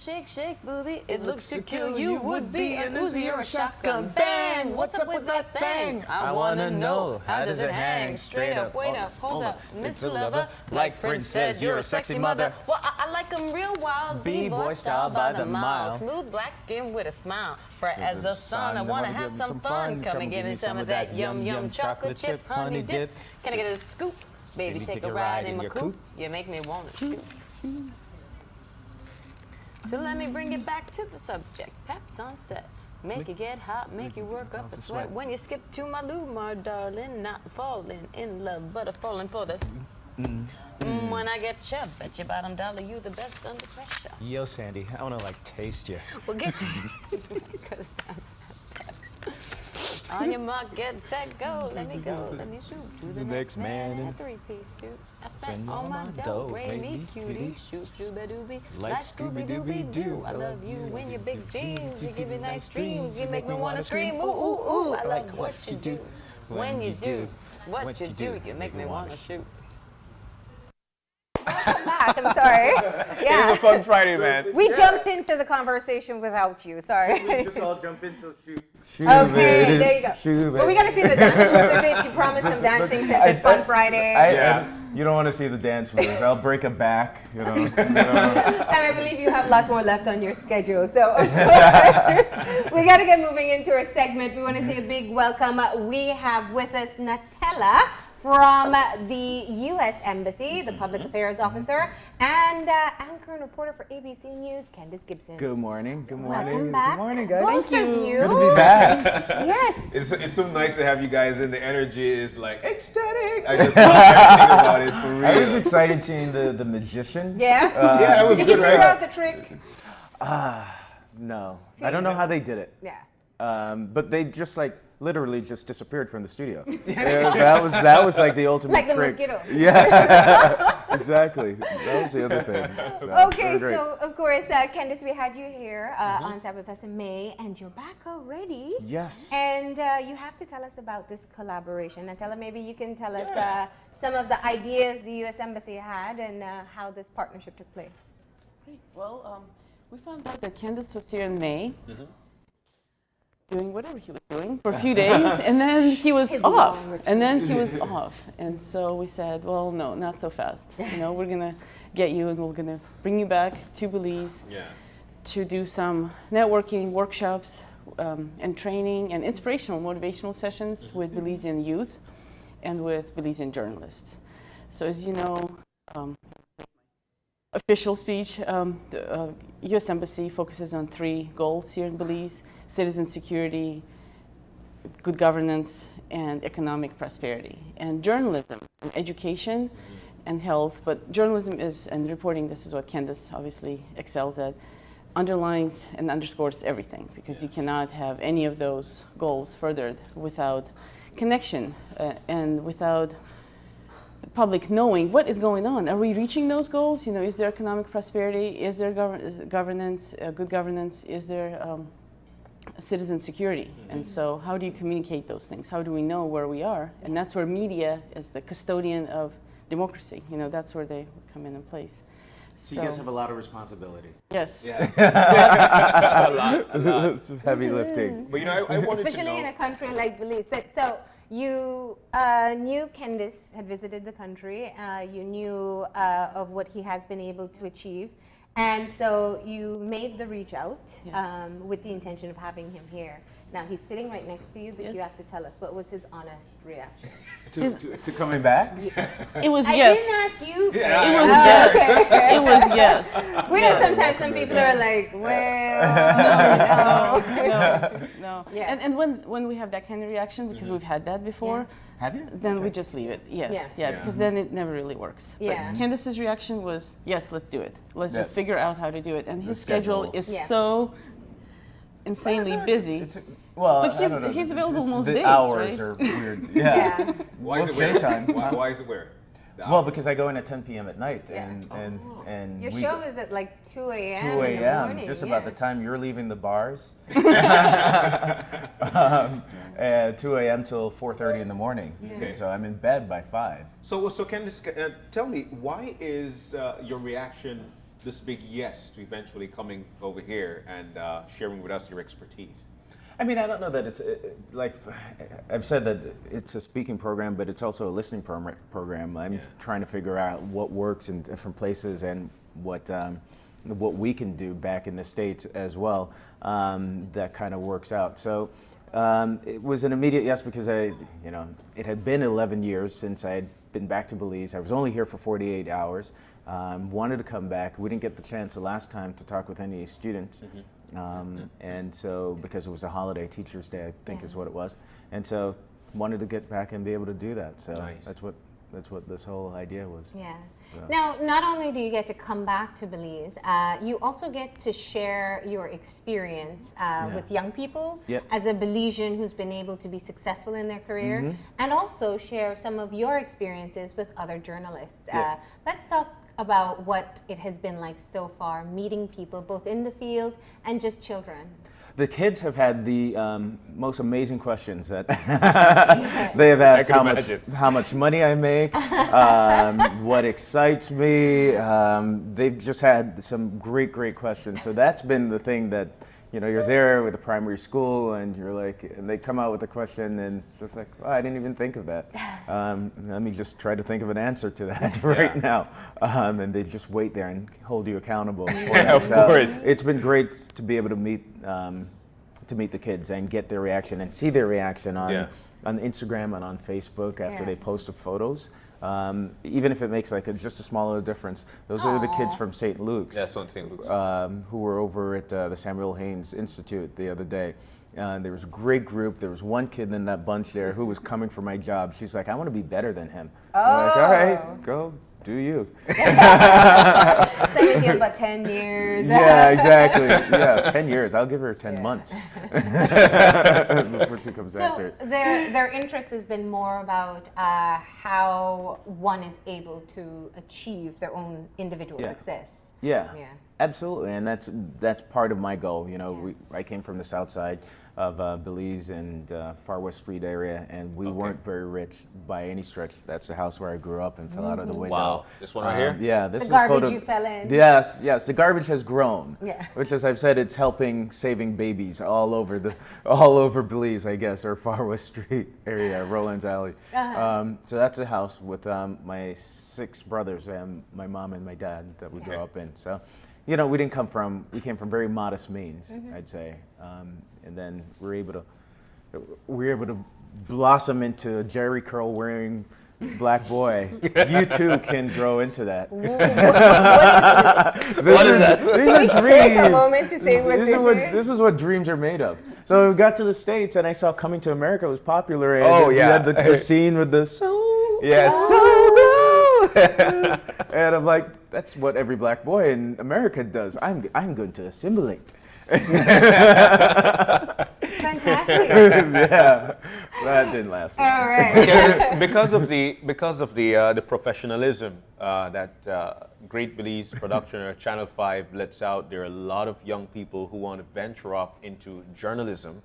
shake, shake, booty. It looks to kill you would be an Uzi or a shotgun. Bang! What's up with that thing? I wanna know, how does it hang? Straight up, wait up, hold up, Mr. Lover. Like Prince says, you're a sexy mother. Well, I like them real wild, B-boy style by the mile. Smooth black skin with a smile. Bright as the sun, I wanna have some fun. Come and give me some of that yum yum chocolate chip honey dip. Can I get a scoop? Baby, take a ride in my coupe. You make me wanna shoot. So let me bring it back to the subject. Pep sunset. Make you get hot, make you work up a sweat. When you skip to my loo, my darling, not falling in love, but a falling for the. When I get chub, bet your bottom dollar you the best under pressure. Yo, Sandy, I wanna like taste you. Well, get you. Because on your mark, get set, go. Let me go. Let me shoot to the next man in a three-piece suit. I spent all my dough, raise me cutie, shoot shooba-dooby, like Scooby-Dooby-Doo. I love you when your big jeans, you give me nice dreams, you make me wanna scream, ooh, ooh, ooh. I like what you do, when you do, what you do, you make me wanna shoot. I'm sorry. Yeah. It was a fun Friday, man. We jumped into the conversation without you. Sorry. We just all jump into shoot. Okay, there you go. But we gotta see the dance moves. So you promised some dancing since it's Fun Friday. You don't want to see the dance moves. I'll break a back, you know. And I believe you have lots more left on your schedule. So of course, we gotta get moving into our segment. We want to say a big welcome. We have with us Natella from the U.S. Embassy, the Public Affairs Officer, and anchor and reporter for ABC News, Kendis Gibson. Good morning. Good morning. Welcome back. Good morning, guys. Both Thank of you. you. Good to be back. Yes. It's so nice to have you guys in. The energy is like ecstatic. I just can't think about it for real. I was excited seeing the magicians. Yeah? Yeah, it was Did good, you right? figure out the trick? No. See, I don't know how they did it. Yeah. But they just like literally just disappeared from the studio. That was like the ultimate Like the trick. mosquito. Yeah, exactly. That was the other thing. So, Okay, great. so of course, Kendis, we had you here on set with us in May, and you're back already. Yes. And you have to tell us about this collaboration. Natella, maybe you can tell us some of the ideas the U.S. Embassy had and how this partnership took place. Great. Well, we found out that Kendis was here in May, doing whatever he was doing for a few days, and then he was off. And so we said, well, no, not so fast. You know, we're gonna get you, and we're gonna bring you back to Belize to do some networking workshops and training and inspirational, motivational sessions with Belizean youth and with Belizean journalists. So as you know, official speech, the U.S. Embassy focuses on 3 goals here in Belize: citizen security, good governance, and economic prosperity. And journalism, and education, and health, but journalism is, and reporting, this is what Kendis obviously excels at, underlines and underscores everything, because you cannot have any of those goals furthered without connection and without the public knowing what is going on. Are we reaching those goals? You know, is there economic prosperity? Is there governance, good governance? Is there citizen security? And so how do you communicate those things? How do we know where we are? And that's where media is the custodian of democracy. You know, that's where they come in place. So you guys have a lot of responsibility. Yes. Yeah. a lot. It's heavy lifting. But you know, I wanted Especially to know. in a country like Belize. But so you knew Kendis had visited the country. You knew of what he has been able to achieve. And so you made the reach out with the intention of having him here. Now he's sitting right next to you, but you have to tell us, what was his honest reaction? To coming back? It was I yes. didn't ask you. It was yes. Okay. It was yes. We know sometimes some people are like, well, No. Yeah. And when we have that kind of reaction, because we've had that before, Have you? then we just leave it. Yes. Yeah. Because then it never really works. Yeah. But Kendis's reaction was, yes, let's do it. Let's just Yeah. figure out how to do it. And his schedule schedule. is Yeah. so insanely busy. Well, But I don't know. he's available most the days, hours right? are weird. Yeah. Why is it Most weird? daytime. Why is it weird? Well, because I go in at 10 p.m. at night, Yeah. and Your we show go is at like 2 a.m. 2 in the a.m. morning. just about the time you're leaving the bars. 2 a.m. till 4:30 in the morning. Okay. So I'm in bed by 5. So Candice, tell me, why is your reaction this big yes to eventually coming over here and sharing with us your expertise? I mean, I don't know that it's like I've said that it's a speaking program, but it's also a listening program. I'm trying to figure out what works in different places and what we can do back in the States as well that kind of works out. So it was an immediate yes because it had been 11 years since I had been back to Belize. I was only here for 48 hours. Wanted to come back. We didn't get the chance the last time to talk with any students. And so, because it was a holiday, Teachers' Day, I think is what it was. And so, wanted to get back and be able to do that. So that's what this whole idea was. Yeah. So. Now, not only do you get to come back to Belize, you also get to share your experience with young people as a Belizean who's been able to be successful in their career, and also share some of your experiences with other journalists. Let's talk about what it has been like so far, meeting people both in the field and just children. The kids have had the most amazing questions that they have asked. How much money I make, what excites me. They've just had some great questions. So that's been the thing that, you're there with a primary school and you're like, and they come out with a question and just like, I didn't even think of that. Let me just try to think of an answer to that right now. And they just wait there and hold you accountable. Of course. It's been great to be able to meet the kids and get their reaction and see their reaction on Instagram and on Facebook after they post the photos. Even if it makes just a small little difference. Those are the kids from St. Luke's. Yes, on St. Luke's. Who were over at the Samuel Haynes Institute the other day. There was a great group. There was one kid in that bunch there who was coming for my job. She's like, I want to be better than him. I'm like, all right, go. Do you? So it means you have about 10 years. Yeah, exactly. Yeah, 10 years. I'll give her 10 months before she comes after. So their interest has been more about how one is able to achieve their own individual success. Yeah, absolutely, and that's part of my goal. I came from the south side of Belize and Far West Street area, and we weren't very rich by any stretch. That's the house where I grew up and fell out of the window. Wow, this one right here? Yeah, this the is garbage photo. You fell in. Yes, the garbage has grown. Yeah. Which, as I've said, it's saving babies all over Belize, I guess, or Far West Street area, Roland's Alley. So that's a house with my 6 brothers and my mom and my dad that we grew up in. So, we came from very modest means, I'd say, and then we're able to blossom into a Jerry curl wearing black boy. You too can grow into that. What is this? These are dreams. Take a moment to say what this is what dreams are made of. So we got to the States and I saw Coming to America was popular. And you had the scene with the soul. Yes. And I'm like, that's what every black boy in America does. I'm going to assimilate. Fantastic. Yeah, that didn't last. All right. because of the professionalism that Great Belize production or Channel 5 lets out, there are a lot of young people who want to venture off into journalism,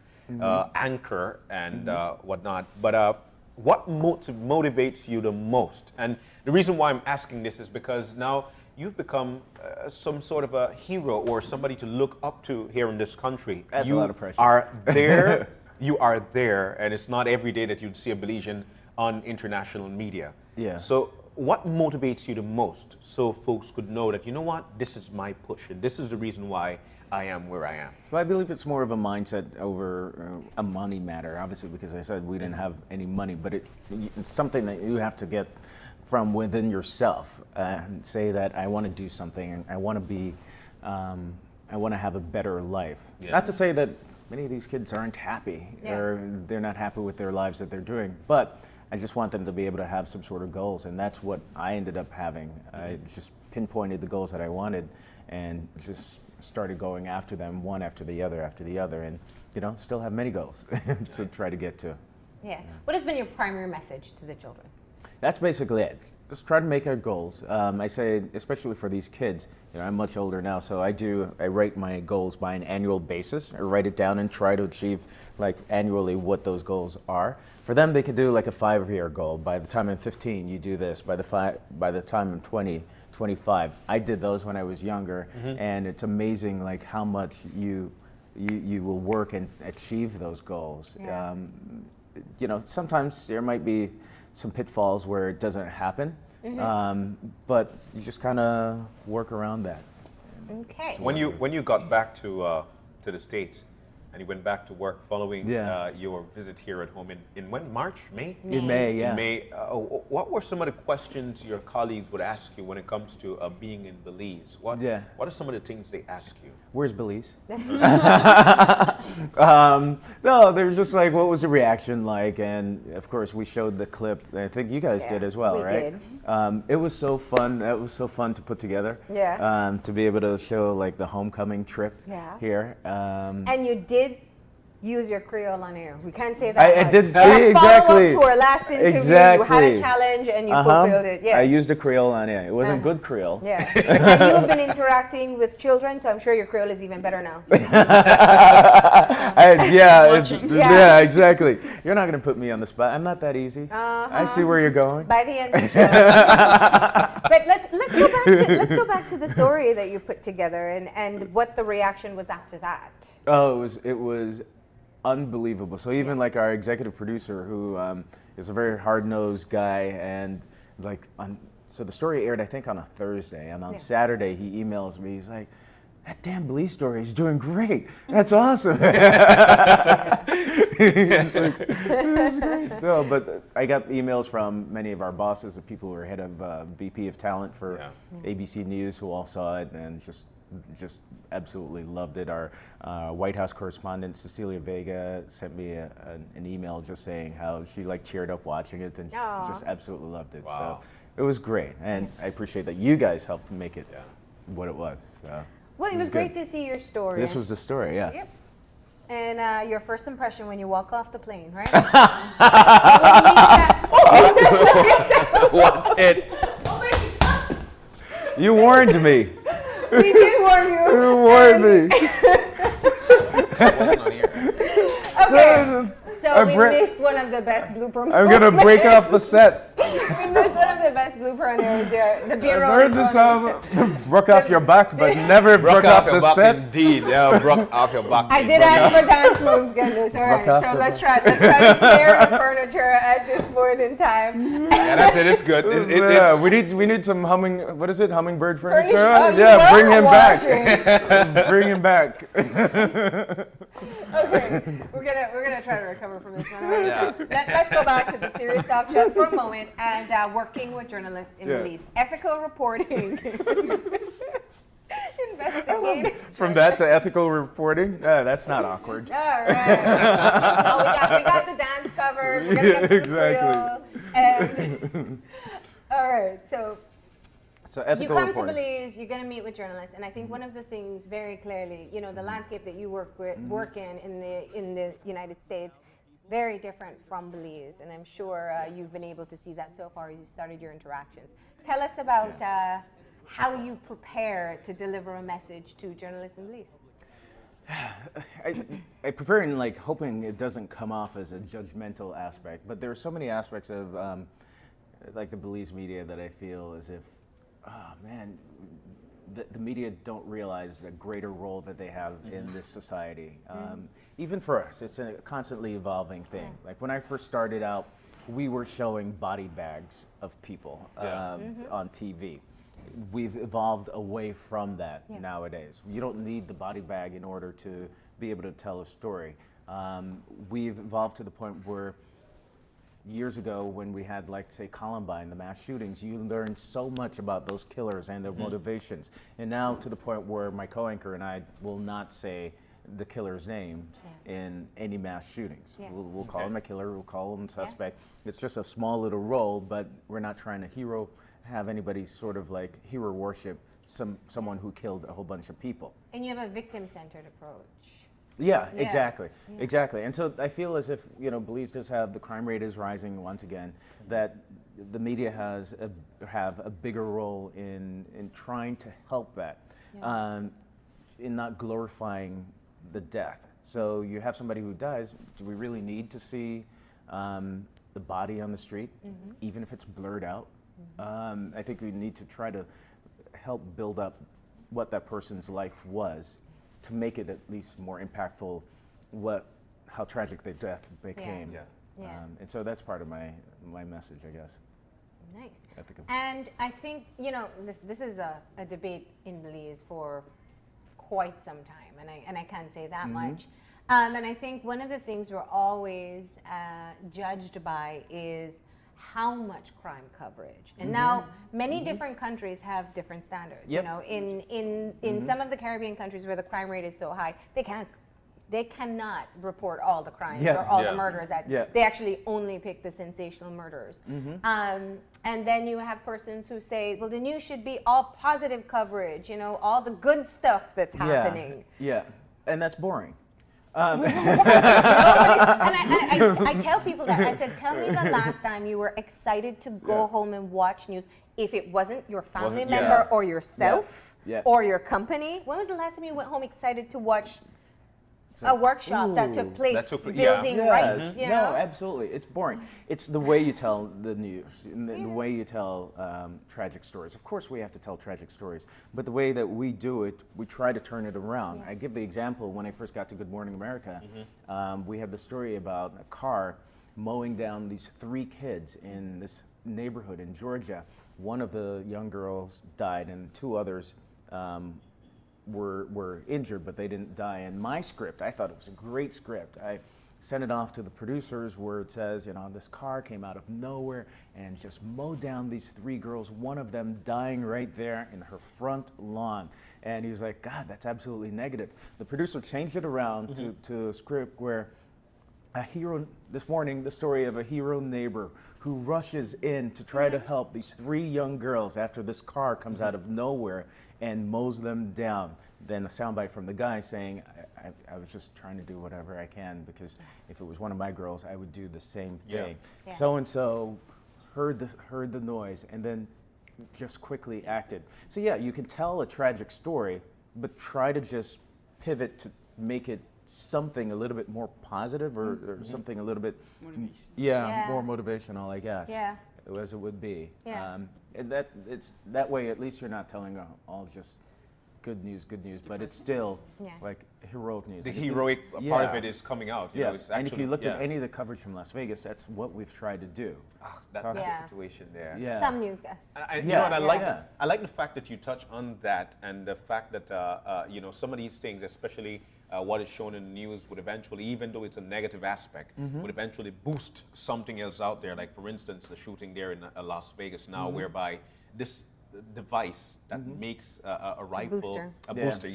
anchor and whatnot. But what motivates you the most? And the reason why I'm asking this is because now you've become some sort of a hero or somebody to look up to here in this country. That's a lot of pressure. You are there, and it's not every day that you'd see a Belizean on international media. Yeah. So what motivates you the most so folks could know that, this is my push, and this is the reason why I am where I am? Well, I believe it's more of a mindset over a money matter, obviously, because I said we didn't have any money, but it's something that you have to get from within yourself and say that I want to do something and I want to have a better life. Yeah. Not to say that many of these kids aren't happy or they're not happy with their lives that they're doing, but I just want them to be able to have some sort of goals, and that's what I ended up having. I just pinpointed the goals that I wanted and just started going after them one after the other, and still have many goals to try to get to. Yeah. What has been your primary message to the children? That's basically it. just try to make our goals. I say, especially for these kids, you know, I'm much older now, so I write my goals by an annual basis. I write it down and try to achieve like annually what those goals are. For them, they could do like a 5-year goal. By the time I'm 15, you do this. By the time I'm 20, 25, I did those when I was younger, and it's amazing like how much you will work and achieve those goals. Yeah. You know, sometimes there might be some pitfalls where it doesn't happen, but you just kind of work around that. Okay. When you got back to the States, and you went back to work following your visit here at home in when? March? May? In May, yeah. In May. What were some of the questions your colleagues would ask you when it comes to being in Belize? What are some of the things they ask you? Where's Belize? No, they're just like, what was the reaction like? And of course, we showed the clip. I think you guys did as well, we right? did. It was so fun. That was so fun to put together. Yeah. To be able to show like the homecoming trip here. And you did use your Creole on air. We can't say that. I did. Our Exactly. follow-up to our last interview, Exactly. you had a challenge and you fulfilled it. Yes. I used a Creole on it. It wasn't good Creole. Yeah. And you have been interacting with children, so I'm sure your Creole is even better now. Yeah, exactly. You're not going to put me on the spot. I'm not that easy. I see where you're going. By the end of the show. But let's go back to the story that you put together and what the reaction was after that. Oh, it was unbelievable. So even like our executive producer, who is a very hard-nosed guy, and like so the story aired I think on a Thursday, and on Saturday he emails me. He's like, "That damn Belize story is doing great. That's awesome." It's like, "That's great." No, but I got emails from many of our bosses, the people who are head of VP of talent for ABC News, who all saw it and just absolutely loved it. Our White House correspondent Cecilia Vega sent me an email just saying how she like teared up watching it, and she just absolutely loved it. Wow. So it was great, and I appreciate that you guys helped make it what it was. So Well, it was great to see your story. this was the story, yeah. Yep. And your first impression when you walk off the plane, right? What's it? Oh my God. You warned me. We did warn you. You warned me. Okay. So I we bre- missed one of the best blooper I'm gonna break off the set. We missed one of the best blooper on here. The bureau. I've heard the sound. Broke off your back, but never broke off your the back set. Indeed, yeah, broke off your back. I did ask for dance moves, Kendis. All right, off so the let's try to spare the furniture at this point in time. Yeah, that's it. It's good. Yeah, we need some hummingbird furniture? Oh, you Yeah, were bring him watching. back. Bring him back. Okay, we're gonna try to recover from this one. All right, so let's go back to the serious talk just for a moment and working with journalists in Belize. Ethical reporting. Investigating. From that to ethical reporting? That's not awkward. All right. Oh, we got the dance covered. We're gonna get to the Creole. And, all right, so So you ethical come reporting. to Belize, you're going to meet with journalists, and I think one of the things very clearly, you know, the landscape that you work in the United States, very different from Belize, and I'm sure you've been able to see that so far as you started your interactions. Tell us about how you prepare to deliver a message to journalists in Belize. I prepare in like hoping it doesn't come off as a judgmental aspect, but there are so many aspects of like the Belize media that I feel as if, oh man, the media don't realize the greater role that they have in this society. Even for us, it's a constantly evolving thing. Like when I first started out, we were showing body bags of people on TV. We've evolved away from that nowadays. You don't need the body bag in order to be able to tell a story. We've evolved to the point where years ago when we had, like, say, Columbine, the mass shootings, you learned so much about those killers and their motivations. And now to the point where my co-anchor and I will not say the killer's names in any mass shootings. We'll call him a killer, we'll call him a suspect. It's just a small little role, but we're not trying to have anybody sort of like hero worship someone who killed a whole bunch of people. And you have a victim-centered approach. Yeah, Yeah. exactly, exactly. And so I feel as if, you know, Belize does have, the crime rate is rising once again, that the media have a bigger role in trying to help that, in not glorifying the death. So you have somebody who dies, do we really need to see the body on the street, even if it's blurred out? I think we need to try to help build up what that person's life was, to make it at least more impactful, how tragic their death became. And so that's part of my message, I guess. Nice. Ethical. And I think, you know, this is a debate in Belize for quite some time, and I can't say that much. And I think one of the things we're always judged by is how much crime coverage. And now many different countries have different standards. You know, in some of the Caribbean countries where the crime rate is so high, they cannot report all the crimes or all the murders. That they actually only pick the sensational murders. And then you have persons who say, well, the news should be all positive coverage, you know, all the good stuff that's happening. Yeah, and that's boring. And I tell people that, I said, tell me the last time you were excited to go home and watch news. If it wasn't your family member or yourself or your company, when was the last time you went home excited to watch a workshop that took place building rights? You know? No, absolutely. It's boring. It's the way you tell the news, and the way you tell tragic stories. Of course, we have to tell tragic stories, but the way that we do it, we try to turn it around. I give the example when I first got to Good Morning America. We had the story about a car mowing down these 3 kids in this neighborhood in Georgia. One of the young girls died, and 2 others were injured, but they didn't die. And my script, I thought it was a great script. I sent it off to the producers where it says, you know, this car came out of nowhere and just mowed down these 3 girls, one of them dying right there in her front lawn. And he was like, God, that's absolutely negative. The producer changed it around to a script where a hero, this morning, the story of a hero neighbor who rushes in to try to help these 3 young girls after this car comes out of nowhere and mows them down. Then a soundbite from the guy saying, I was just trying to do whatever I can, because if it was one of my girls, I would do the same thing. So-and-so heard the noise and then just quickly acted. So yeah, you can tell a tragic story, but try to just pivot to make it something a little bit more positive, or something a little bit more motivational, I guess, as it would be. And that way, at least you're not telling all just good news, but it's still like heroic news. The heroic part of it is coming out. You know, it's and if you looked actually- at any of the coverage from Las Vegas, that's what we've tried to do. That's the situation there. Some news guys. You know, and I like the fact that you touch on that, and the fact that you know, some of these things, especially what is shown in the news, would eventually, even though it's a negative aspect, would eventually boost something else out there. Like, for instance, the shooting there in Las Vegas now, whereby this device that makes a rifle, a booster,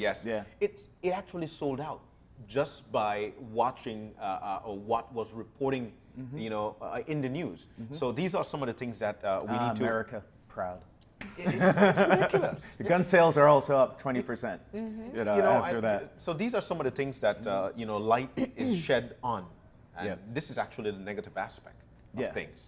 it actually sold out just by watching what was reporting, you know, in the news. So these are some of the things that we need to. America proud. It's ridiculous. The gun sales are also up 20%. You know, after that. So these are some of the things that you know, light is shed on, and this is actually the negative aspect of things.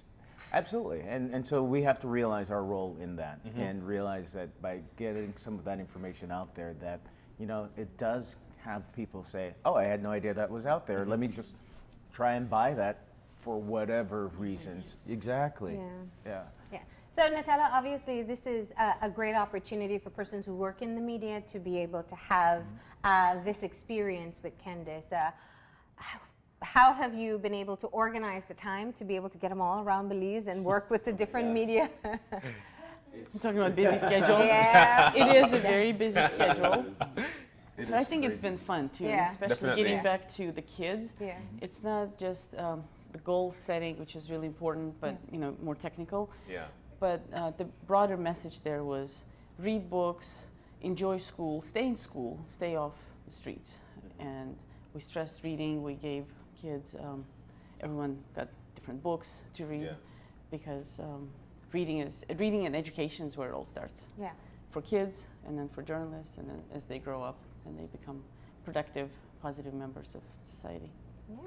Absolutely, and so we have to realize our role in that, and realize that by getting some of that information out there, that, you know, it does have people say, oh, I had no idea that was out there. Let me just try and buy that for whatever reasons. Exactly. Yeah. So Natella, obviously this is a great opportunity for persons who work in the media to be able to have this experience with Kendis. How have you been able to organize the time to be able to get them all around Belize and work with the different media? I'm talking about busy schedule. It is a very busy schedule. But I think it's been fun too, especially getting back to the kids. It's not just the goal setting, which is really important, but you know, more technical. But the broader message there was read books, enjoy school, stay off the streets. And we stressed reading. We gave kids, everyone got different books to read, because reading and education is where it all starts. For kids, and then for journalists, and then as they grow up and they become productive, positive members of society.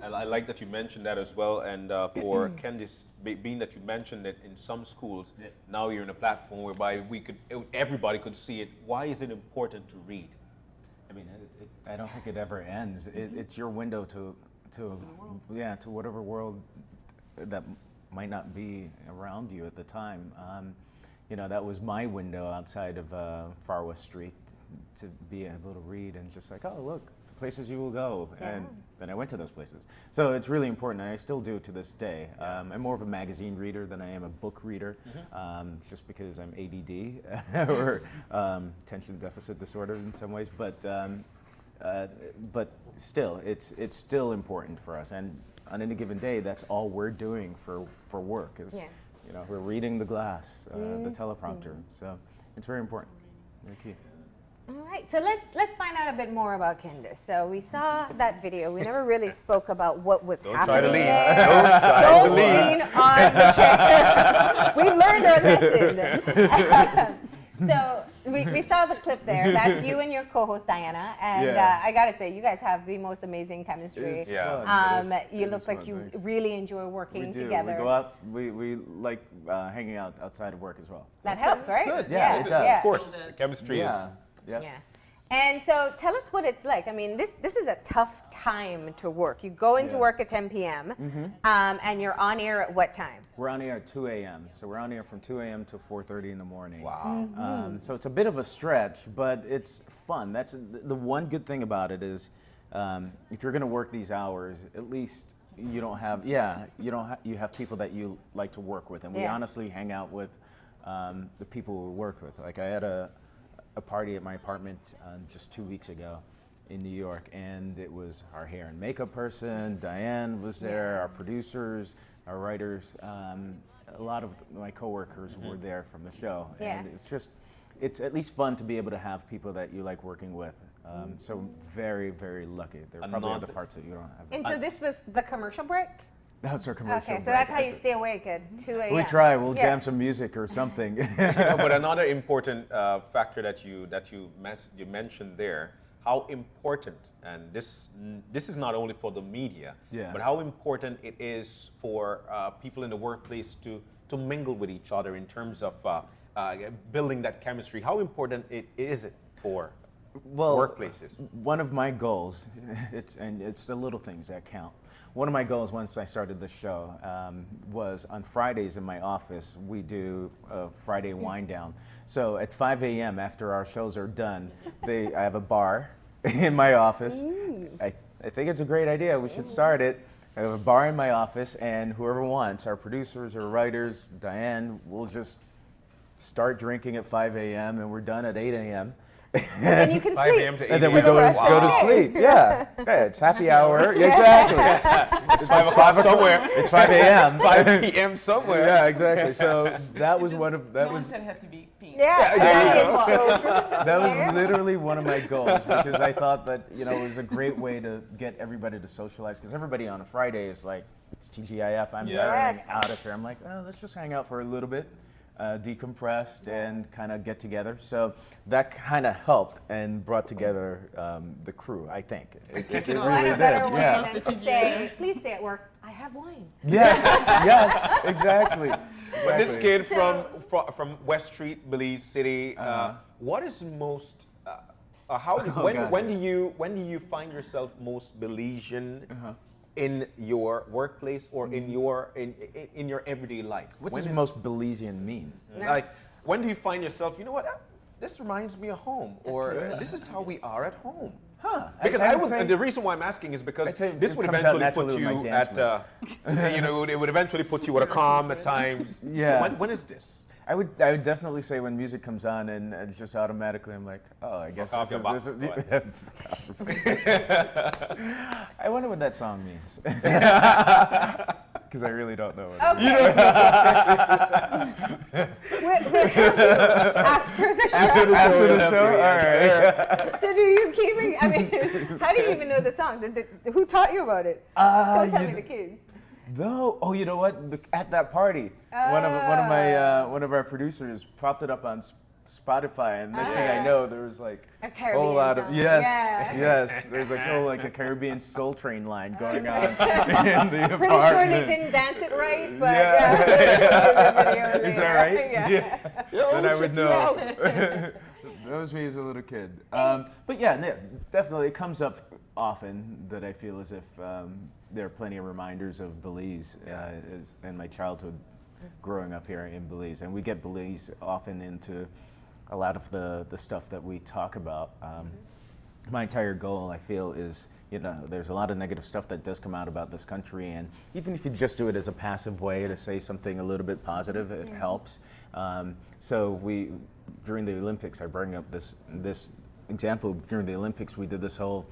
And I like that you mentioned that as well. And for Kendis, being that you mentioned it in some schools, now you're in a platform whereby everybody could see it. Why is it important to read? I mean, I don't think it ever ends. It's your window to whatever world that might not be around you at the time. That was my window outside of Far West Street to be able to read and just like, oh, look, places you will go. And then I went to those places. So it's really important, and I still do to this day. I'm more of a magazine reader than I am a book reader, just because I'm ADD or attention deficit disorder in some ways. But still, it's still important for us. And on any given day, that's all we're doing for work is, we're reading the glass, the teleprompter. So it's very important, very key. All right, so let's find out a bit more about Kendis. So we saw that video. We never really spoke about what was happening there. Don't lean on the chair. We learned our lesson. So we saw the clip there. That's you and your co-host Diana, and I gotta say, you guys have the most amazing chemistry. You look like you really enjoy working together. We go out. We like hanging out outside of work as well. That helps, right? Good. Yeah, it does. Of course, the chemistry is. Yeah. And so tell us what it's like. I mean, this is a tough time to work. You go into work at 10 p.m. And you're on air at what time? We're on air at 2 a.m. So we're on air from 2 a.m. to 4:30 in the morning. Wow. So it's a bit of a stretch, but it's fun. That's the one good thing about it is if you're going to work these hours, at least you have people that you like to work with, and we honestly hang out with the people we work with. Like I had a party at my apartment just 2 weeks ago in New York, and it was our hair and makeup person, Diane was there, our producers, our writers, a lot of my coworkers were there from the show, and it's at least fun to be able to have people that you like working with. So very, very lucky. There are probably other parts that you don't have. And so this was the commercial break? That's our commercial Okay, so break. that's how you stay awake at 2 a.m. We try. We'll jam some music or something. But another important factor that you mentioned there, how important, and this is not only for the media, but how important it is for people in the workplace to mingle with each other in terms of building that chemistry. How important is it for workplaces? One of my goals, it's the little things that count. One of my goals once I started the show was on Fridays in my office, we do a Friday wind down. So at 5 a.m. after our shows are done, I have a bar in my office. I think it's a great idea. We should start it. I have a bar in my office, and whoever wants, our producers or writers, Diane, will just start drinking at 5 a.m. and we're done at 8 a.m. And then you can 5 sleep. a.m. to 8 And then we a.m. go to sleep. Yeah, it's happy hour. Exactly. It's 5 o'clock somewhere. It's 5 a.m. 5 p.m. somewhere. Yeah, exactly. So that was one of No one said it had to be pink. that was literally one of my goals, because I thought that it was a great way to get everybody to socialize, because everybody on a Friday is like, it's TGIF, I'm running out of here. I'm like, oh, let's just hang out for a little bit. Decompressed and kind of get together. So that kind of helped and brought together the crew, I think. It really What a better did. way than to say, please stay at work, I have wine. Yes, yes, exactly. But this kid from West Street, Belize City, what is most? When do you find yourself most Belizean in your workplace or in your everyday life? What does most Belizean mean? Like, when do you find yourself, you know what, this reminds me of home, or this is how we are at home? Huh. Because the reason why I'm asking is because this would eventually put you at, it would eventually put you at a calm at times. Yeah. So when is this? I would definitely say when music comes on and just automatically I'm like, oh, I guess this is I wonder what that song means. Because I really don't know what it is. After the show? All right. So do you keep, how do you even know the song? Who taught you about it? Don't tell me the kids. Oh, you know what? At that party, one of our producers propped it up on Spotify, and next thing I know, there was like A a Caribbean whole lot of song. yes, Yeah. yes. There's like a Caribbean Soul Train line going on in the apartment. Pretty sure they didn't dance it right, but Yeah. Is that right? Yeah. Then I would know. That was me as a little kid. But yeah, definitely it comes up often that I feel as if there are plenty of reminders of Belize and my childhood growing up here in Belize. And we get Belize often into a lot of the stuff that we talk about. My entire goal, I feel, is, there's a lot of negative stuff that does come out about this country, and even if you just do it as a passive way to say something a little bit positive, it helps. So during the Olympics, I bring up this example. During the Olympics, we did this whole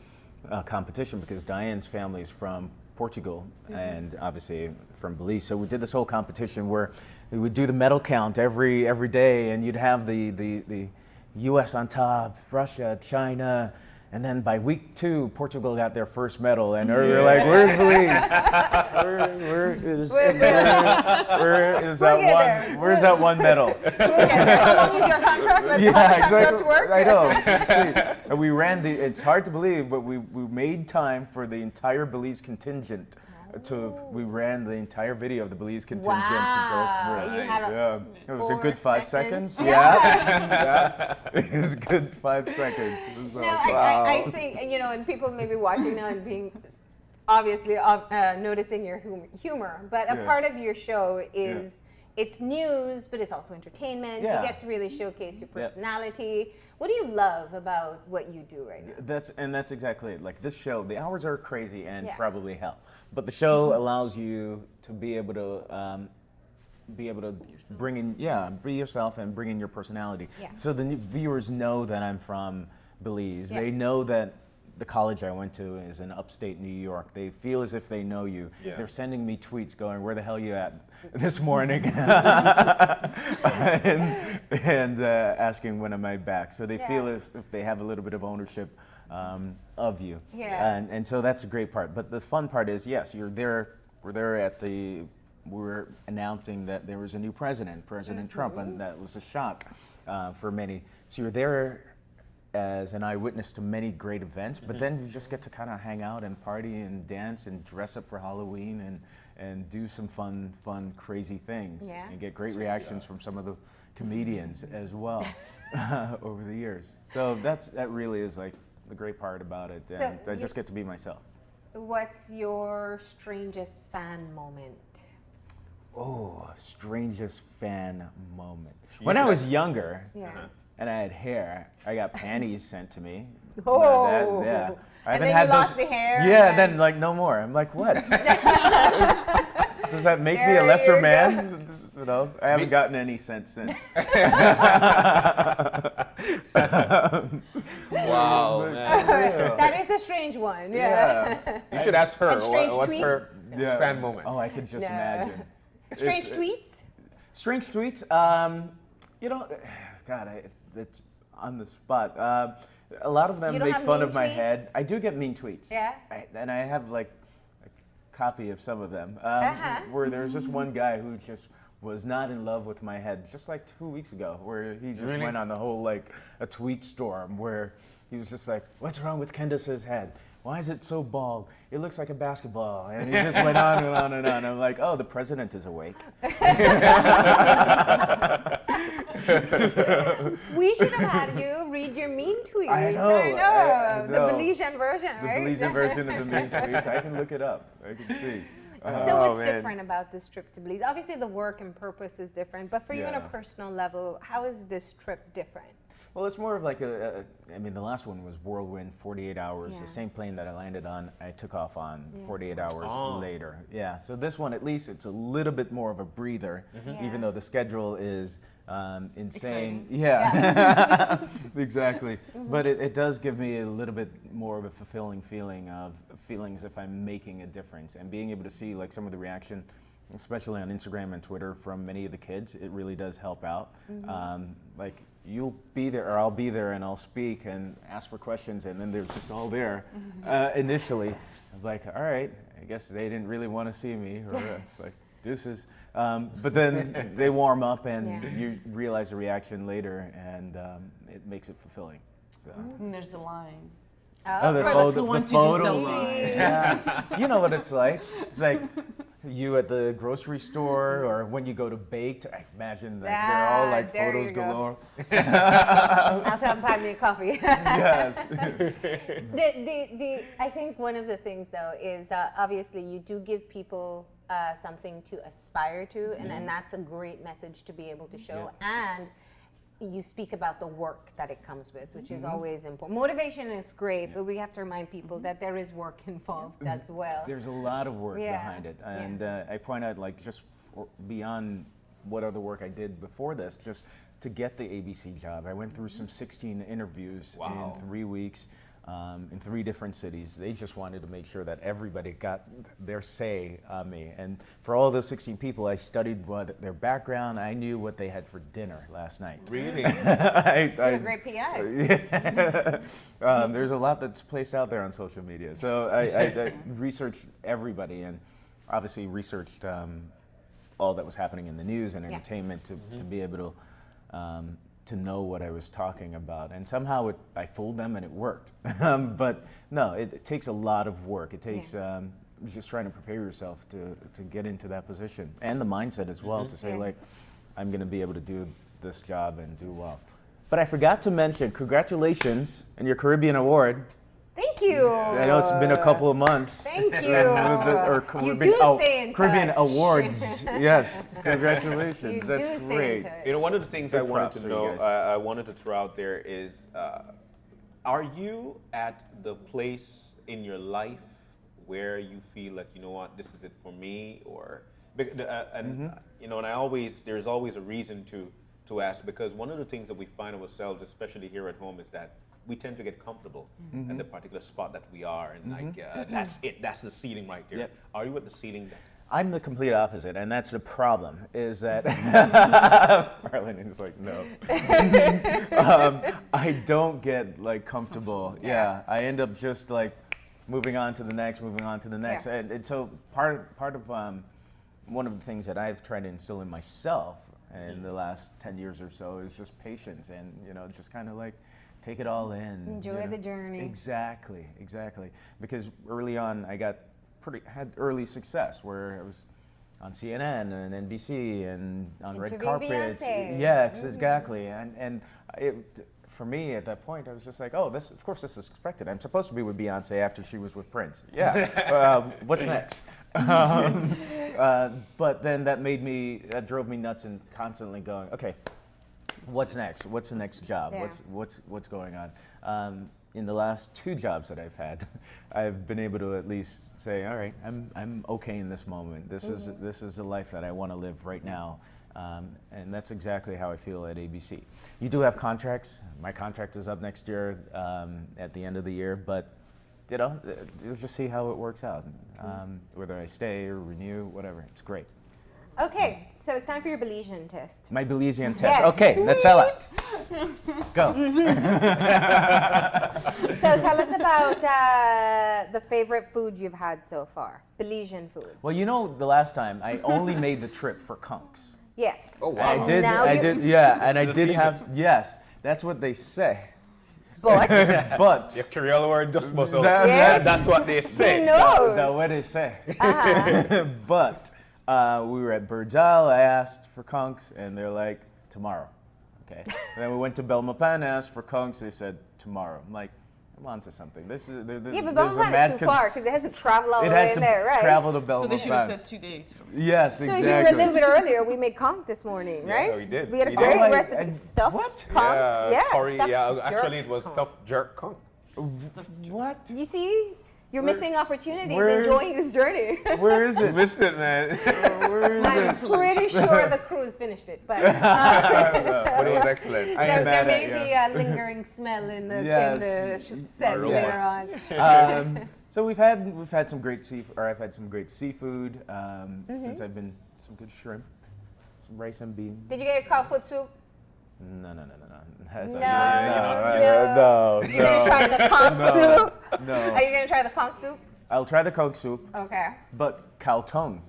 competition because Diane's family is from Portugal and obviously from Belize. So we did this whole competition where we would do the medal count every day, and you'd have the U.S. on top, Russia, China, and then by week 2, Portugal got their first medal, and we were like, "Where's Belize? Where's that one medal?" How long is your contract? How much time you have to work? I know. And we ran it's hard to believe, but we made time for the entire Belize contingent. We ran the entire video of the Belize contingent to go through. You had It was a good 5 seconds. Yeah. It was a good 5 seconds. It was No, awesome. I think, and people may be watching now and being obviously noticing your humor, but a part of your show is it's news, but it's also entertainment. Yeah. You get to really showcase your personality. What do you love about what you do right now? That's exactly it. Like this show, the hours are crazy and probably hell, but the show allows you to be able to bring in, be yourself and bring in your personality. Yeah. So the viewers know that I'm from Belize. They know that the college I went to is in upstate New York. They feel as if they know you. Yeah. They're sending me tweets going, "Where the hell you at this morning?" and asking when am I back. So they feel as if they have a little bit of ownership of you. Yeah. And so that's a great part. But the fun part is, yes, you're there. We're announcing that there was a new president, President Trump, and that was a shock for many. So you're there as an eyewitness to many great events, but then you just get to kind of hang out and party and dance and dress up for Halloween and do some fun, crazy things. Yeah. And get great reactions from some of the comedians as well over the years. So that really is like the great part about it, and I just get to be myself. What's your strangest fan moment? Oh, strangest fan moment. When I was younger, and I had hair, I got panties sent to me. Oh. I And then you lost the hair. Yeah, and then like no more. I'm like, what? Does that make me a lesser man? I haven't gotten any sent since. Wow, man. That is a strange one. Yeah. You should ask her. And strange What's tweets? her fan moment? Oh, I could just imagine. Strange tweets? Strange tweets. God, it's on the spot. A lot of them You don't make have fun mean of my tweets? head. I do get mean tweets. Yeah. And I have like a copy of some of them. Uh-huh. Where there's just one guy who just was not in love with my head, just like 2 weeks ago, where he just went on the whole like a tweet storm where he was just like, "What's wrong with Kendis's head? Why is it so bald? It looks like a basketball." And he just went on and on and on. I'm like, "Oh, the president is awake." We should have had you read your mean tweets. I know. The Belizean version, The right? Belizean version of the mean tweets. I can look it up. I can see. So what's man. different about this trip to Belize? Obviously, the work and purpose is different, but for you on a personal level, how is this trip different? Well, it's more of like the last one was whirlwind, 48 hours. Yeah. The same plane that I landed on, I took off on 48 hours later. Yeah, so this one, at least it's a little bit more of a breather, even though the schedule is insane. Exciting. Yeah, exactly. But it does give me a little bit more of a fulfilling feelings if I'm making a difference, and being able to see like some of the reaction, especially on Instagram and Twitter, from many of the kids, it really does help out. Like you'll be there, or I'll be there, and I'll speak and ask for questions, and then they're just all there. Initially, I was like, all right, I guess they didn't really want to see me, or like. deuces. But then they warm up and Yeah. you realize the reaction later, and it makes it fulfilling. So. And there's a line. Oh, the For photo, those who the want to do photo selfies. line. Yeah. You know what it's like. It's like you at the grocery store, or when you go to Baked. I imagine that they're all like there photos you go. galore. I'll tell them to buy me a coffee. Yes. I think one of the things though is obviously you do give people something to aspire to, and that's a great message to be able to show. And you speak about the work that it comes with, which is always important. Motivation is great, but we have to remind people that there is work involved as well. There's a lot of work Yeah. behind it, and I point out, like, just beyond what other work I did before this, just to get the ABC job, I went through some 16 interviews Wow. in 3 weeks. In 3 different cities. They just wanted to make sure that everybody got their say on me. And for all those 16 people, I studied their background. I knew what they had for dinner last night. Really? You're a great PI. There's a lot that's placed out there on social media. So I researched everybody, and obviously researched all that was happening in the news and entertainment to be able to know what I was talking about. And somehow I fooled them and it worked. But no, it takes a lot of work. It takes just trying to prepare yourself to get into that position. And the mindset as well, to say like, I'm gonna be able to do this job and do well. But I forgot to mention, congratulations on your Caribbean Award. Thank you. I know it's been a couple of months. Thank you. You Caribbean, do stay in Caribbean touch. Awards. Yes, congratulations. You That's do stay in great. touch. You know, one of the things I Big wanted props to to you know, guys. I wanted to throw out there is, are you at the place in your life where you feel like, you know what, this is it for me, or, you know, and there's always a reason to ask, because one of the things that we find ourselves, especially here at home, is that we tend to get comfortable in the particular spot that we are, and like that's it, that's the ceiling right there. Yep. Are you at the ceiling? I'm the complete opposite, and that's the problem, is that Marlene is like, no. I don't get like comfortable. Yeah, I end up just like moving on to the next, Yeah. and so part of one of the things that I've tried to instill in myself in the last 10 years or so is just patience, and just kind of like take it all in. Enjoy the journey. Exactly. Because early on, I had early success where I was on CNN and NBC and on red Interview carpets. Beyonce. Yes, exactly. And for me at that point, I was just like, oh, of course this is expected. I'm supposed to be with Beyonce after she was with Prince. Yeah. What's next? But then that drove me nuts, and constantly going, okay, what's next? What's the next job? Yeah. What's going on? In the last 2 jobs that I've had, I've been able to at least say, all right, I'm okay in this moment. This is the life that I want to live right now, and that's exactly how I feel at ABC. You do have contracts. My contract is up next year at the end of the year, but you'll just see how it works out. Whether I stay or renew, whatever, it's great. Okay, so it's time for your Belizean test. My Belizean test. Yes. Okay, Natella. Go. So tell us about the favorite food you've had so far. Belizean food. Well, the last time I only made the trip for conchs. Yes. Oh, wow. And now I you- did, yeah, and I the did season. have, yes, that's what they say. But But, Your Creole word just must Yes. That's what they say. who knows? that's what they say. Uh-huh. But we were at Bird's Isle, I asked for conchs, and they're like, tomorrow. Okay. And then we went to Belmopan, asked for conchs, they said, tomorrow. I'm like, I'm onto something. This is, Yeah, but Belmopan is too far because it has to travel all It the way has in to there, right? travel to Belmopan. So they should have said 2 days from Yes, So exactly. you were a little bit earlier. We made conch this morning, right? Yeah, we did. We had a We great did. recipe. And Stuffed what? conch. Yeah, curry, stuffed yeah. jerk Actually, it was conch. stuffed jerk conch. What? You see, you're missing opportunities, where- enjoying this journey. Where is You it? missed it, man. Where is I'm it? pretty sure the cruise finished it, but But it was excellent. I there, am there mad may at be you. a lingering smell in the Yes. set Aroma. later on. So we've had some great I've had some great seafood since I've been, some good shrimp, some rice and beans. Did you get your cow foot soup? No. That's No. no. You're gonna try the conch soup? No. Are you gonna try the conch soup? I'll try the conch soup, Okay. but cow tongue.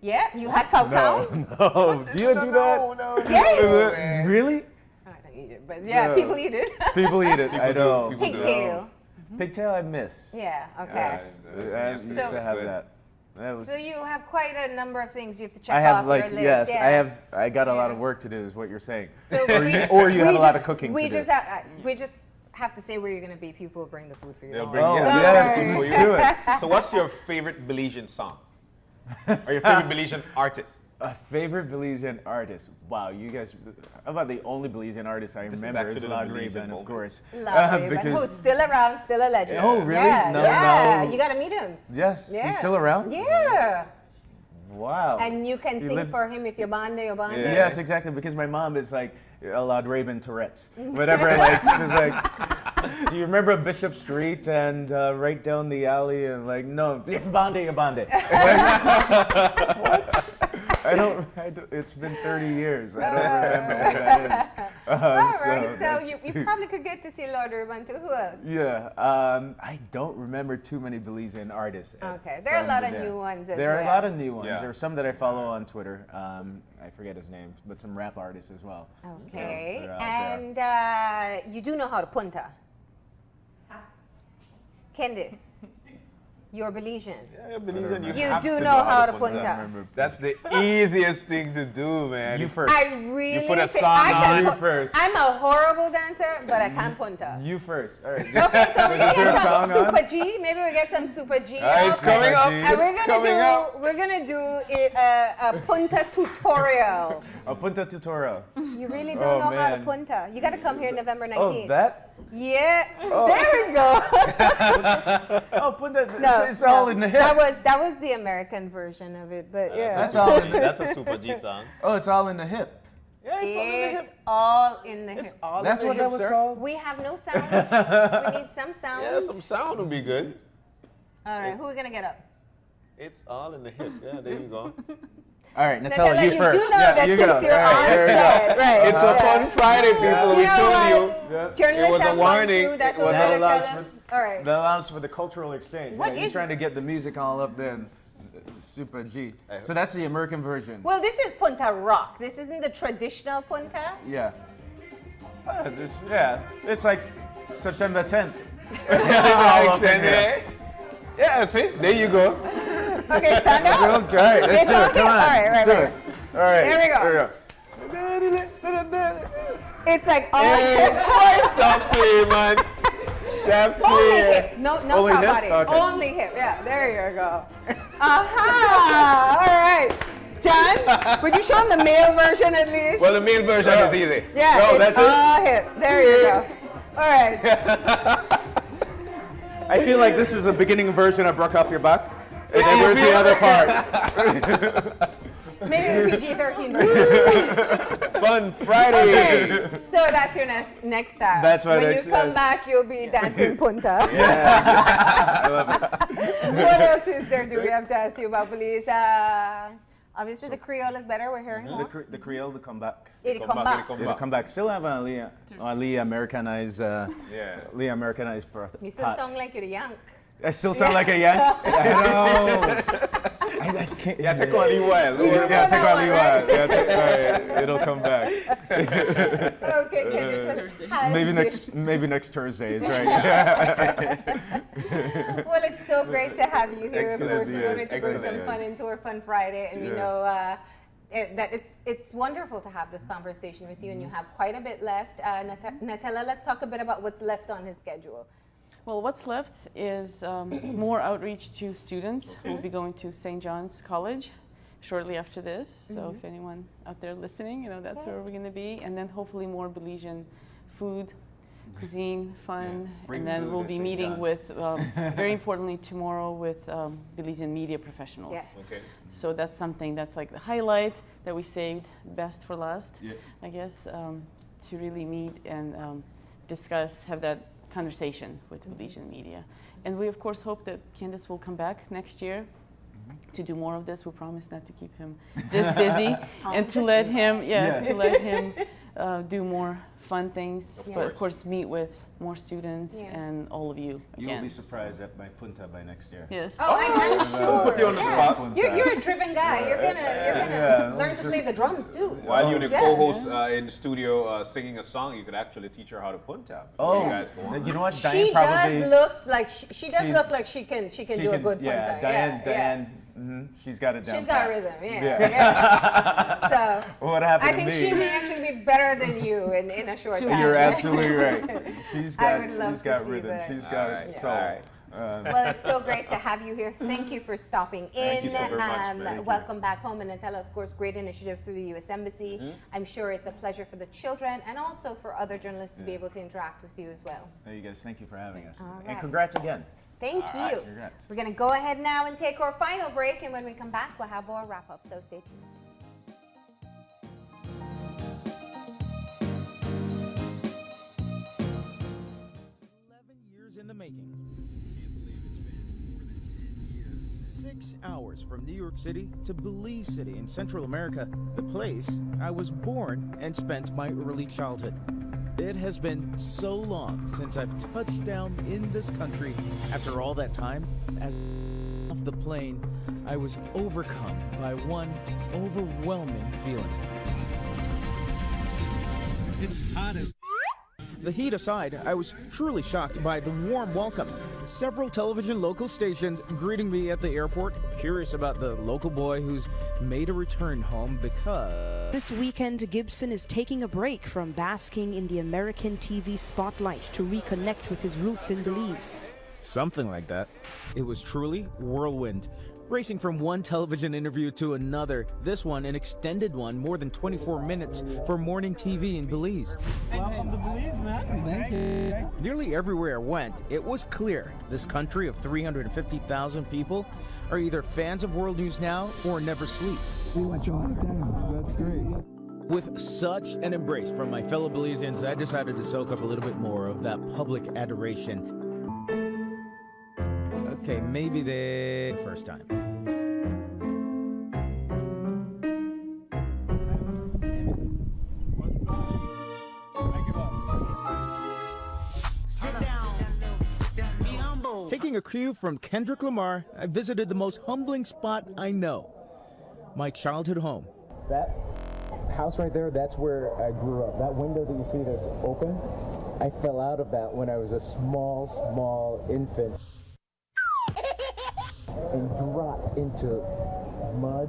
Yeah, you had Cowtown? No, do you do that? No. Yes. Really? I don't eat it, but yeah, No. people eat it. People eat it. I do. know. People do. Pigtail. Pigtail, I miss. Yeah, okay. I used to So- have that. That was. So you have quite a number of things you have to check I have off like your list. yes, yeah. I got a lot Yeah. of work to do, is what you're saying. So Or you have a lot just- of cooking we to do. just we just have to say where you're going to be. People will bring the food for you. They'll Don't bring worry. Oh, yeah, yes, Don't worry. let's do it. So what's your favorite Belizean song? Or your favorite Belizean artist? A favorite Belizean artist. Wow, you guys. About the only Belizean artest I is remember is actually the Lord Belizean Raven, of moment. course. Love Raven, because who's still around, still a legend. Oh, really? Yeah, No, yeah. no. You got to meet him. yes, Yeah. he's still around. Yeah. Wow. And you can You sing live- for him if you're bande or bande. Yeah. Yes, exactly. Because my mom is like a Lord Raven Tourette's. Whatever, like, she's like, do you remember Bishop Street and right down the alley and like, no, Bande, Bande. What? I don't. It's been 30 years. I don't remember what that is. All right, so that's- you probably could get to see Lord Raven too. Who else? Yeah, I don't remember too many Belizean artists. Okay, there are a from lot of there. new ones as There are a well. lot of new ones. Yeah. There are some that I follow on Twitter. I forget his name, but some rap artists as well. Okay, They're out there. and you do know how to punta. Kendis, you're Belizean. Yeah, Belizean, You have do to know how to punta. punta. That's the easiest thing to do, man. You first. I really put a think- song I can on. pu- You first. I'm a horrible dancer, but I can punta. You first. All right. Okay, so we Is there get a some song on? Super G. Maybe we get some Super G. It's out. coming up. And we're gonna do a punta tutorial. A punta tutorial. You really don't Oh, know how to man. punta. You gotta come here November 19th. Oh, that? Yeah. There we go. Oh, punta. No, it's all in the hip. That was the American version of it, but yeah. That's all in the That's a Super G song. Oh, it's all in the hip. Yeah, It's all in the hip. all That's in what the that hip, was sir. called? We have no sound. We need some sound. Yeah, some sound would be good. All right, who are we gonna get up? It's all in the hip. Yeah, there you go. All right, Natella, Natella, you you first. do know that you since go. you're All right, on there we go. set, right? It's a fun Friday, people. You We know told what? you. Yeah. Journalists It was a have fun warning. too. That's It what was we're a gonna lot tell for- them. All right. That allows for the cultural exchange. What Yeah, you're is- trying to get the music all up there. And Super G. I- So that's the American version. Well, this is Punta Rock. This isn't the traditional Punta. Yeah. Yeah, it's like September 10th. Yeah, see? There you go. Okay, stand up. Okay, let's It's do it. okay. Come on. All right, let's right, do right. it. All right. There we go. It's like all Stop playing, man. Stop only playing. hip. No Only top hip? body. Okay. Only hip. Yeah, there you go. Aha! All right. John, would you show him the male version at least? Well, the male version is easy. Yeah, No, it's that's it. all hip. There you go. All right. I feel like this is a beginning version of Broke Off Your Back. And then where's the other part? Maybe a PG-13 version. Fun Friday. Okay, so that's your next step. That's my when next you come step. back, you'll be dancing punta. I love it. What else is there? Do we have to ask you about, Belize? Obviously, the Creole is better. We're hearing more. The Creole to come back. It'll come back. It'll come back. Still have a Lee Americanized, Lee Americanized You still pot. sound like you're young. I still sound like a Yank? I know. I can't. Yeah, take on you well. You know Yeah, take that on one, Lee right? Wild. Yeah, all right, it'll come back. Okay, Maybe next Thursday is right. Well, it's so great to have you here. Of Excellent, course, we yeah. wanted to bring some Excellent. fun into our Fun Friday, and we Yeah. know that it's wonderful to have this conversation with you, and you have quite a bit left. Natella, let's talk a bit about what's left on his schedule. Well, what's left is more outreach to students who will be going to St. John's College shortly after this. So if anyone out there listening, you know, that's where we're going to be. And then hopefully more Belizean food, cuisine, fun. Bring And then food we'll at be St. meeting John's. with, very importantly, tomorrow with Belizean media professionals. Yes. Okay. So that's something that's like the highlight that we saved best for last, Yeah. I guess, to really meet and discuss, have that conversation with Belizean media. And we of course hope that Kendis will come back next year to do more of this. We promise not to keep him this busy and to let him, Yes. to let him do more fun things, but of course meet with more students and all of you You again. will be surprised at my Punta by next year. Yes. Oh, I'm sure. Put you on the spot. You're a driven guy. You're gonna learn to play the drums too. While you and the co-host in the studio singing a song, you could actually teach her how to punta. Oh, you guys go on. you know what? She Diane probably. does looks like she does look like she can do a good Yeah, punta. Diane. She's got it down. She's got pat. rhythm. Yeah. So What happened I to think me? she may actually be better than you in a short time. You're absolutely right. She's got. would love She's to got see rhythm. that. She's got Alright, it. yeah. So. Alright. Well, it's so great to have you here. Thank you for stopping in. Thank you so very much. Thank you. Welcome back home. And Natella, of course, great initiative through the U.S. Embassy. I'm sure it's a pleasure for the children and also for other journalists to be able to interact with you as well. Hey, you guys, thank you for having us. All And right. congrats again. Thank you. Congrats. We're going to go ahead now and take our final break. And when we come back, we'll have our wrap up. So stay tuned. 11 years in the making. Can't believe it's been more than 10 years. 6 hours from New York City to Belize City in Central America, the place I was born and spent my early childhood. It has been so long since I've touched down in this country. After all that time, as off the plane, I was overcome by one overwhelming feeling. It's hot as The heat aside, I was truly shocked by the warm welcome. Several television local stations greeting me at the airport, curious about the local boy who's made a return home because... This weekend, Gibson is taking a break from basking in the American TV spotlight to reconnect with his roots in Belize. Something like that. It was truly whirlwind. Racing from one television interview to another, this one an extended one, more than 24 minutes for morning TV in Belize. welcome to Belize, man. Thank you. Nearly everywhere I went, it was clear this country of 350,000 people are either fans of World News Now or never sleep. We want you all the time. That's great. With such an embrace from my fellow Belizeans, I decided to soak up a little bit more of that public adoration. Okay, maybe the first time. Taking a cue from Kendrick Lamar, I visited the most humbling spot I know, my childhood home. That house right there, that's where I grew up. That window that you see that's open, I fell out of that when I was a small infant and dropped into mud,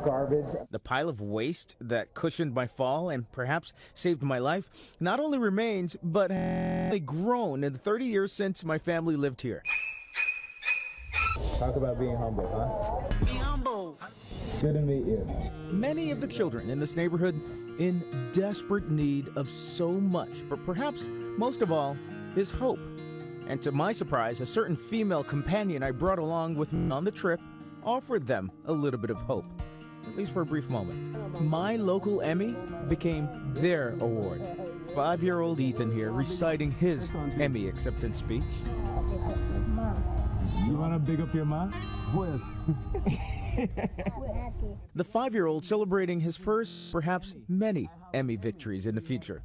garbage. The pile of waste that cushioned my fall and perhaps saved my life not only remains, but has grown in the 30 years since my family lived here. Talk about being humble, huh? Be humble. Good to meet you. Many of the children in this neighborhood in desperate need of so much, but perhaps most of all is hope. And to my surprise, a certain female companion I brought along with me on the trip offered them a little bit of hope, at least for a brief moment. My local Emmy became their award. 5-year-old Ethan here reciting his Emmy acceptance speech. You want to big up your mom? Who is? The 5-year-old celebrating his first, perhaps many, Emmy victories in the future.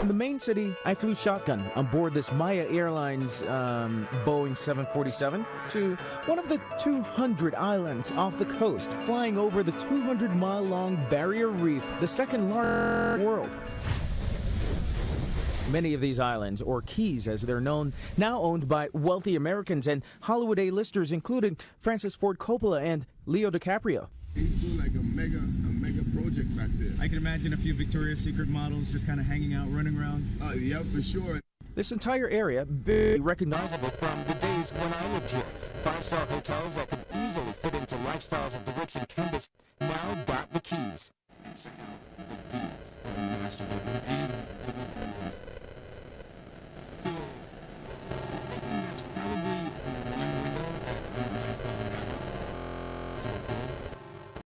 In the main city, I flew shotgun on board this Maya Airlines Boeing 747 to one of the 200 islands off the coast, flying over the 200-mile-long Barrier Reef, the second largest in the world. Many of these islands, or keys as they're known, now owned by wealthy Americans and Hollywood A-listers, including Francis Ford Coppola and Leo DiCaprio. You do like a mega project back there. I can imagine a few Victoria's Secret models just kind of hanging out, running around. Yeah, for sure. This entire area very recognizable from the days when I lived here. 5-star hotels that could easily fit into lifestyles of the rich and Kendis now dot the keys. Check out the view of the master bedroom and living quarters.